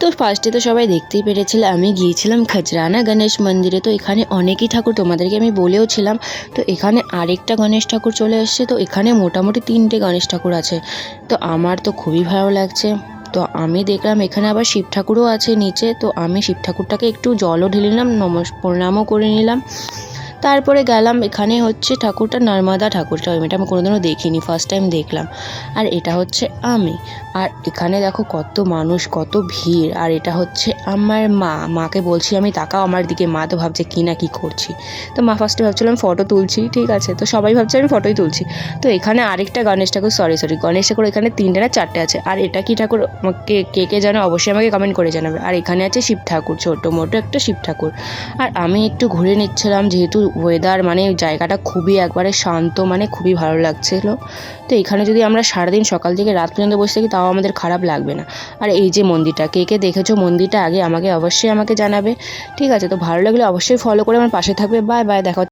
তো ফার্স্টে তো সবাই দেখতেই পেরেছিলে আমি গিয়েছিলাম খাজরানা গণেশ মন্দিরে। তো এখানে অনেকই ঠাকুর তোমাদেরকে আমি বলেও ছিলাম। তো এখানে আরেকটা গণেশ ঠাকুর চলে এসেছে। তো এখানে মোটামুটি 3টে গণেশ ঠাকুর আছে। তো আমার তো খুবই ভালো লাগছে। তো আমি দেখলাম এখানে আবার শিব ঠাকুরও আছে নিচে। তো আমি শিব ঠাকুরটাকে একটু জলও ঢেলে নিলাম, প্রণামও করে নিলাম। তারপরে গেলাম, এখানে হচ্ছে ঠাকুরটা নর্মদা ঠাকুরটা, এটা আমি কোনোদিনও দেখিনি, ফার্স্ট টাইম দেখলাম। আর এটা হচ্ছে আমি। আর এখানে দেখো কত মানুষ, কত ভিড়। আর এটা হচ্ছে আমার মাকে বলছি আমি তাকাও আমার দিকে, মা তো ভাবছে কী না কী করছি। তো মা ফার্স্টে ভাবছিল আমি ফটো তুলছি, ঠিক আছে, তো সবাই ভাবছে আমি ফটোই তুলছি। তো এখানে আরেকটা গণেশ ঠাকুর, সরি গণেশ ঠাকুর এখানে 3টে না 4টে আছে। আর এটা কি ঠাকুর কে কে জানো অবশ্যই আমাকে কমেন্ট করে জানাবে। আর এখানে আছে শিব ঠাকুর, ছোটো মোটো একটা শিব ঠাকুর। আর আমি একটু ঘুরে নিচ্ছিলাম, যেহেতু ওয়েদার মানে জায়গাটা খুবই একবারে শান্ত, মানে খুবই ভালো লাগছিলো। তো এখানে যদি আমরা সারাদিন সকাল থেকে রাত পর্যন্ত বসে থাকি তাও আমাদের খারাপ লাগবে না। আর এই যে মন্দিরটা, কে কে দেখেছো মন্দিরটা আগে অবশ্যই আমাকে জানাবে, ঠিক আছে। তো ভালো লাগলে অবশ্যই ফলো করে আমার পাশে থাকবে। বাই বাই, দেখা